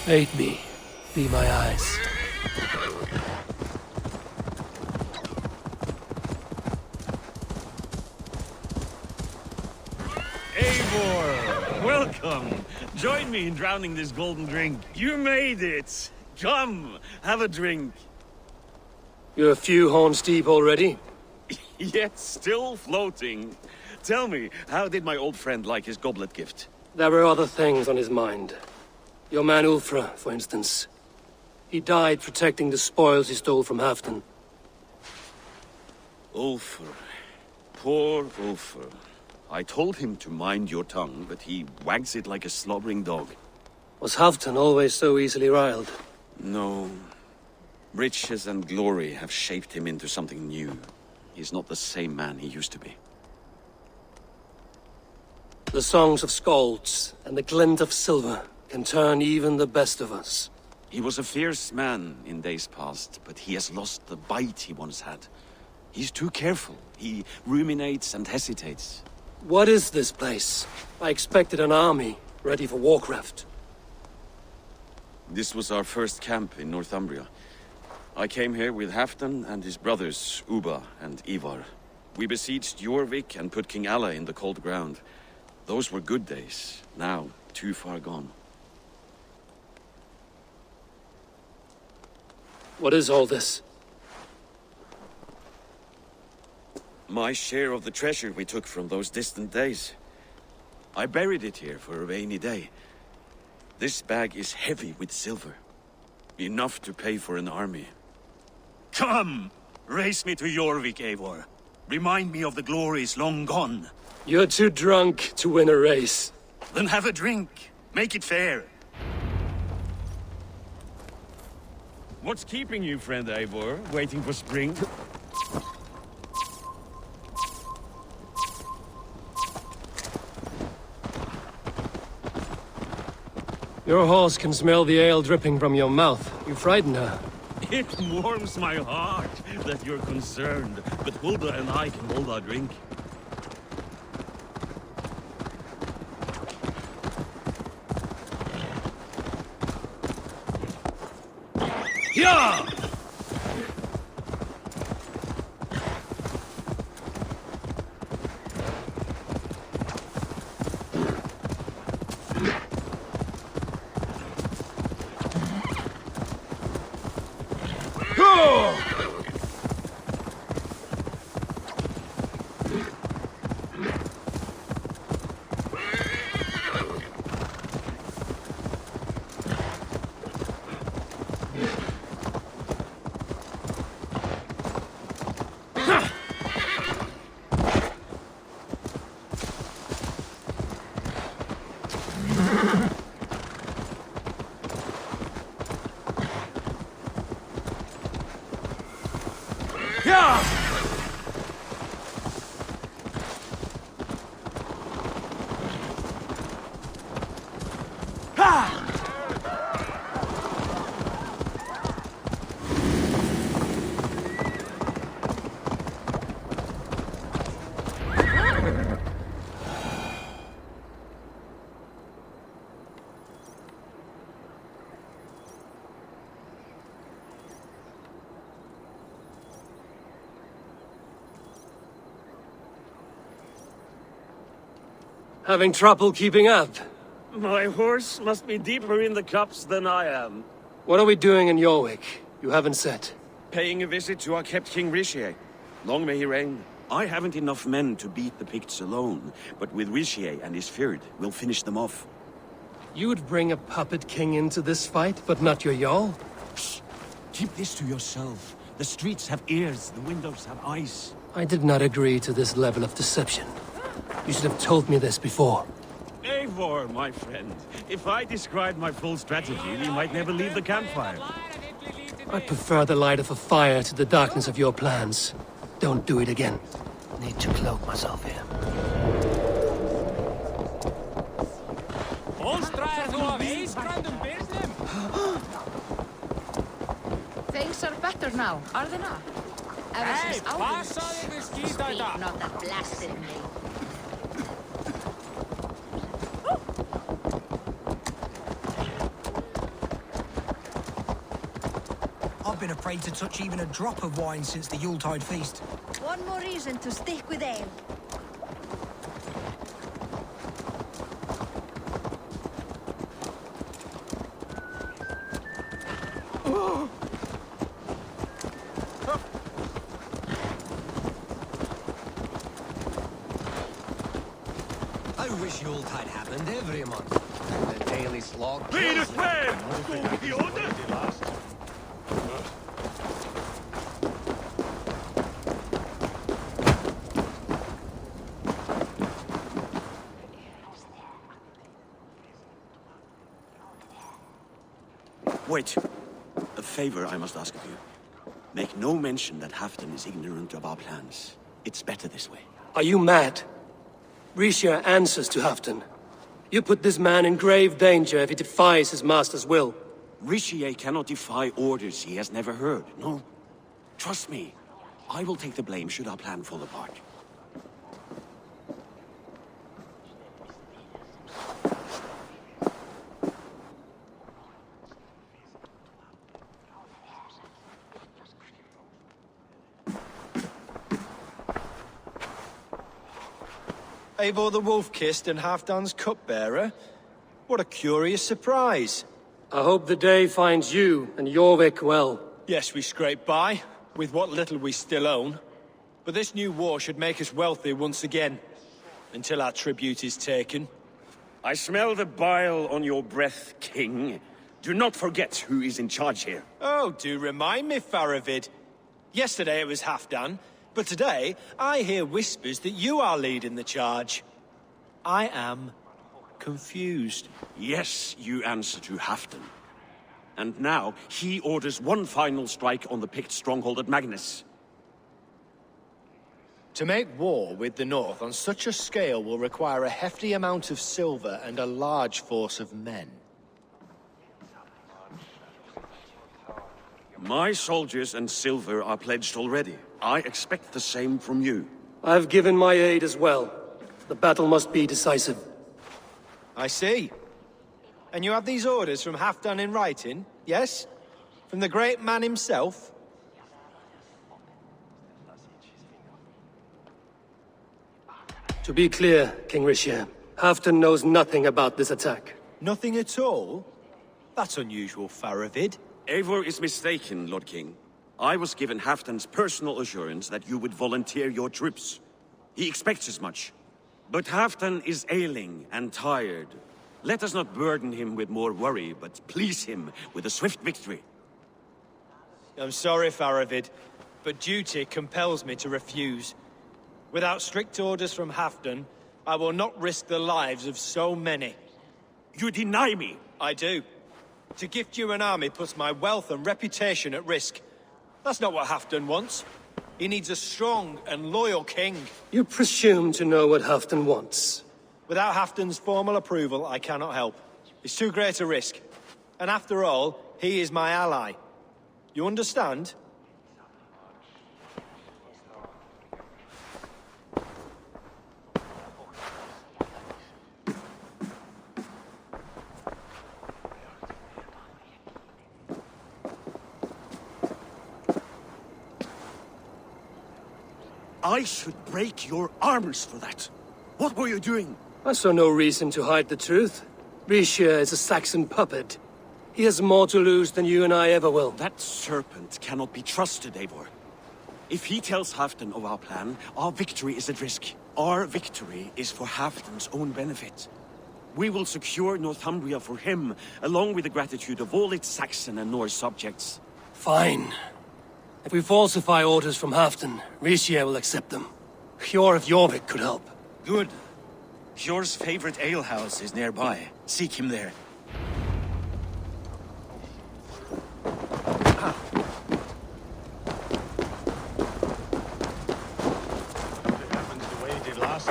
Aid me. Be my eyes. Eivor! Welcome! Join me in drowning this golden drink. You made it! Come, have a drink. You're a few horns deep already? Yet still floating. Tell me, how did my old friend like his goblet gift? There were other things on his mind. Your man Ulfra, for instance. He died protecting the spoils he stole from Halfdan. Ulfr. Poor Ulfr. I told him to mind your tongue, but he wags it like a slobbering dog. Was Halfdan always so easily riled? No. Riches and glory have shaped him into something new. He's not the same man he used to be. The songs of skalds and the glint of silver can turn even the best of us. He was a fierce man in days past, but he has lost the bite he once had. He's too careful. He ruminates and hesitates. What is this place? I expected an army, ready for Warcraft. This was our first camp in Northumbria. I came here with Halfdan and his brothers, Ubba and Eivor. We besieged Jorvik and put King Alla in the cold ground. Those were good days, now too far gone. What is all this? My share of the treasure we took from those distant days. I buried it here for a rainy day. This bag is heavy with silver. Enough to pay for an army. Come! Race me to Jorvik, Eivor. Remind me of the glories long gone. You're too drunk to win a race. Then have a drink. Make it fair. What's keeping you, friend Eivor? Waiting for spring? Your horse can smell the ale dripping from your mouth. You frighten her. It warms my heart that you're concerned, but Hulda and I can hold our drink. Yeah! Having trouble keeping up? My horse must be deeper in the cups than I am. What are we doing in Jorvik? You haven't said. Paying a visit to our kept King Rishi. Long may he reign. I haven't enough men to beat the Picts alone, but with Rishi and his Fyrd, we'll finish them off. You would bring a puppet king into this fight, but not your Jarl? Shh. Keep this to yourself. The streets have ears, the windows have eyes. I did not agree to this level of deception. You should have told me this before. Eivor, my friend. If I described my full strategy, we might never leave the campfire. I prefer the light of a fire to the darkness of your plans. Don't do it again. Need to cloak myself here. Things are better now, are they not? Ever since Speak not a blasphemy. been afraid to touch even a drop of wine since the Yuletide feast. One more reason to stick with ale. I wish Yuletide happened every month. The daily slog. Wait. A favor I must ask of you. Make no mention that Halfdan is ignorant of our plans. It's better this way. Are you mad? Risha answers to Halfdan. You put this man in grave danger if he defies his master's will. Rishi cannot defy orders he has never heard, no. Trust me, I will take the blame should our plan fall apart. Eivor the Wolf-Kissed and Halfdan's cupbearer? What a curious surprise. I hope the day finds you and Jorvik well. Yes, we scrape by, with what little we still own. But this new war should make us wealthy once again, until our tribute is taken. I smell the bile on your breath, King. Do not forget who is in charge here. Oh, do remind me, Faravid. Yesterday it was Halfdan, but today I hear whispers that you are leading the charge. I am confused. Yes, you answer to Halfdan. And now, he orders one final strike on the Pict stronghold at Magnus. To make war with the North on such a scale will require a hefty amount of silver and a large force of men. My soldiers and silver are pledged already. I expect the same from you. I've given my aid as well. The battle must be decisive. I see. And you have these orders from Halfdan in writing, yes? From the great man himself? To be clear, King Rishia, Halfdan knows nothing about this attack. Nothing at all? That's unusual, Faravid. Eivor is mistaken, Lord King. I was given Halfdan's personal assurance that you would volunteer your troops. He expects as much. But Halfdan is ailing and tired. Let us not burden him with more worry, but please him with a swift victory. I'm sorry, Faravid, but duty compels me to refuse. Without strict orders from Halfdan, I will not risk the lives of so many. You deny me! I do. To gift you an army puts my wealth and reputation at risk. That's not what Halfdan wants. He needs a strong and loyal king. You presume to know what Halfdan wants. Without Halfdan's formal approval, I cannot help. It's too great a risk. And after all, he is my ally. You understand? I should break your arms for that. What were you doing? I saw no reason to hide the truth. Rishia is a Saxon puppet. He has more to lose than you and I ever will. That serpent cannot be trusted, Eivor. If he tells Halfdan of our plan, our victory is at risk. Our victory is for Halfdan's own benefit. We will secure Northumbria for him, along with the gratitude of all its Saxon and Norse subjects. Fine. If we falsify orders from Halfdan, Rishia will accept them. Hjor of Jorvik could help. Good. Hjor's favorite alehouse is nearby. Seek him there. It happens the way it did last.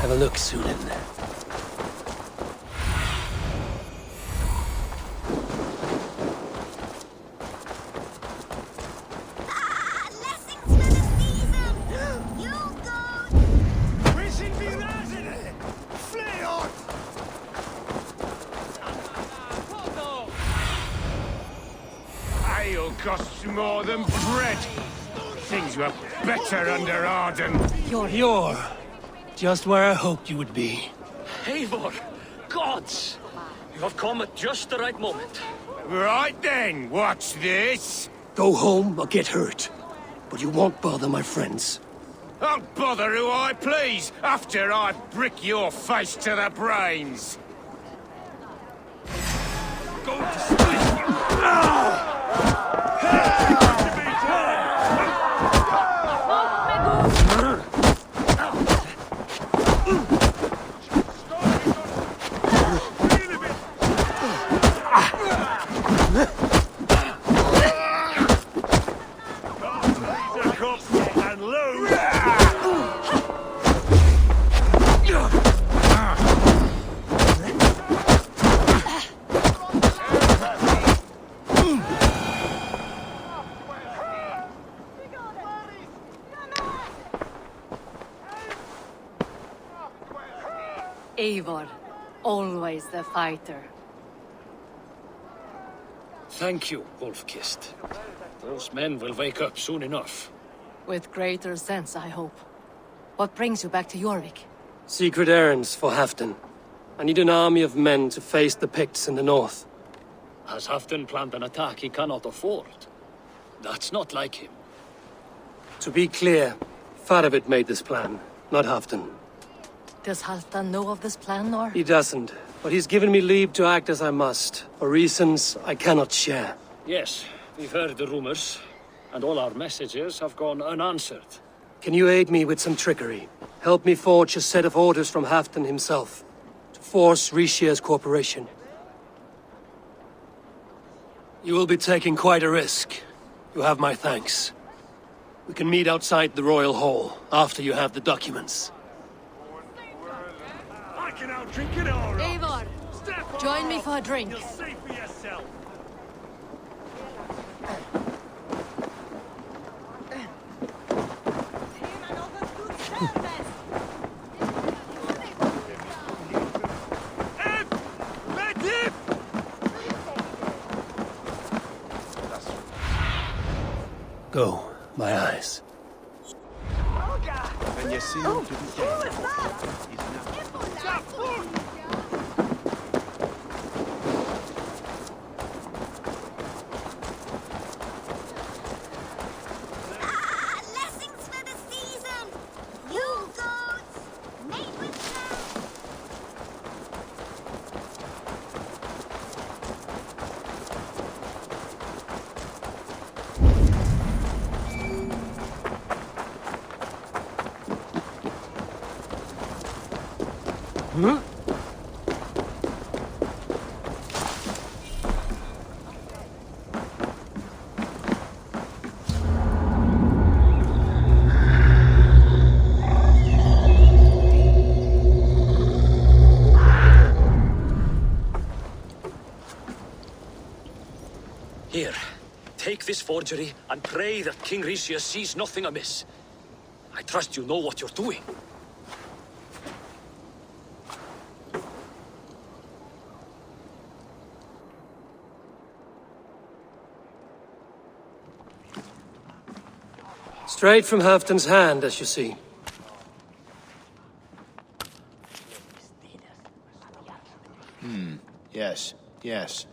Have a look, Sunan. Blessings for the season! costs more than bread. Things were better under Arden. You're just where I hoped you would be. Eivor! Gods! You have come at just the right moment. Right then, watch this. Go home or get hurt. But you won't bother my friends. I'll bother who I please after I brick your face to the brains. Go to sleep. Eivor, always the fighter. Thank you, Wolf-Kissed. Those men will wake up soon enough. With greater sense, I hope. What brings you back to Jorvik? Secret errands for Halfdan. I need an army of men to face the Picts in the north. Has Halfdan planned an attack he cannot afford? That's not like him. To be clear, Faravid made this plan, not Halfdan. Does Halfdan know of this plan, or? He doesn't, but he's given me leave to act as I must, for reasons I cannot share. Yes, we've heard the rumors, and all our messages have gone unanswered. Can you aid me with some trickery? Help me forge a set of orders from Halfdan himself, to force Rishia's cooperation. You will be taking quite a risk. You have my thanks. We can meet outside the Royal Hall, after you have the documents. I can out-drink it all. Eivor, join me for a drink. You'll see for yourself. Go, my eyes. And you see him to the Blessings for the season! You goats! Made with Here, take this forgery and pray that King Rishia sees nothing amiss. I trust you know what you're doing. Straight from Halfdan's hand, as you see. Yes, yes.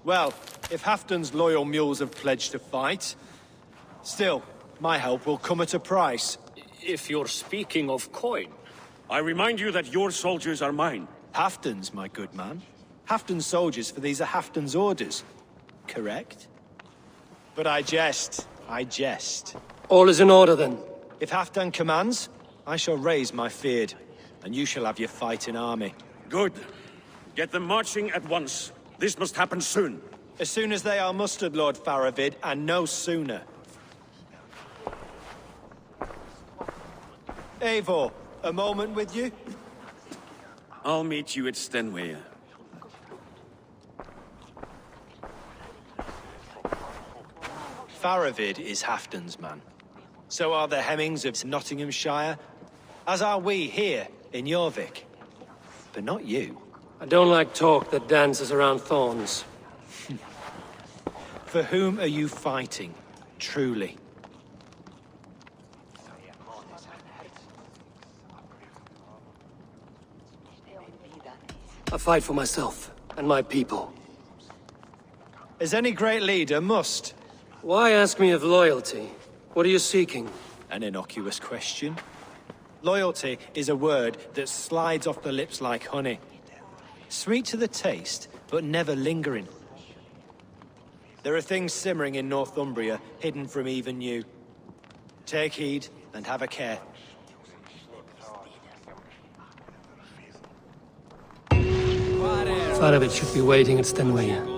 Well, if Halfdan's loyal mules have pledged to fight, still, my help will come at a price. If you're speaking of coin. I remind you that your soldiers are mine. Halfdan's, my good man. Halfdan's soldiers, for these are Halfdan's orders. Correct? But I jest. I jest. All is in order, then. If Halfdan commands, I shall raise my feared, and you shall have your fighting army. Good. Get them marching at once. This must happen soon. As soon as they are mustered, Lord Faravid, and no sooner. Eivor, a moment with you? I'll meet you at Stenway. Faravid is Halfdan's man. So are the Hemmings of Nottinghamshire, as are we here in Jorvik. But not you. I don't like talk that dances around thorns. For whom are you fighting, truly? I fight for myself and my people. As any great leader must. Why ask me of loyalty? What are you seeking? An innocuous question. Loyalty is a word that slides off the lips like honey. Sweet to the taste, but never lingering. There are things simmering in Northumbria, hidden from even you. Take heed, and have a care. Faravit should be waiting at Stenway.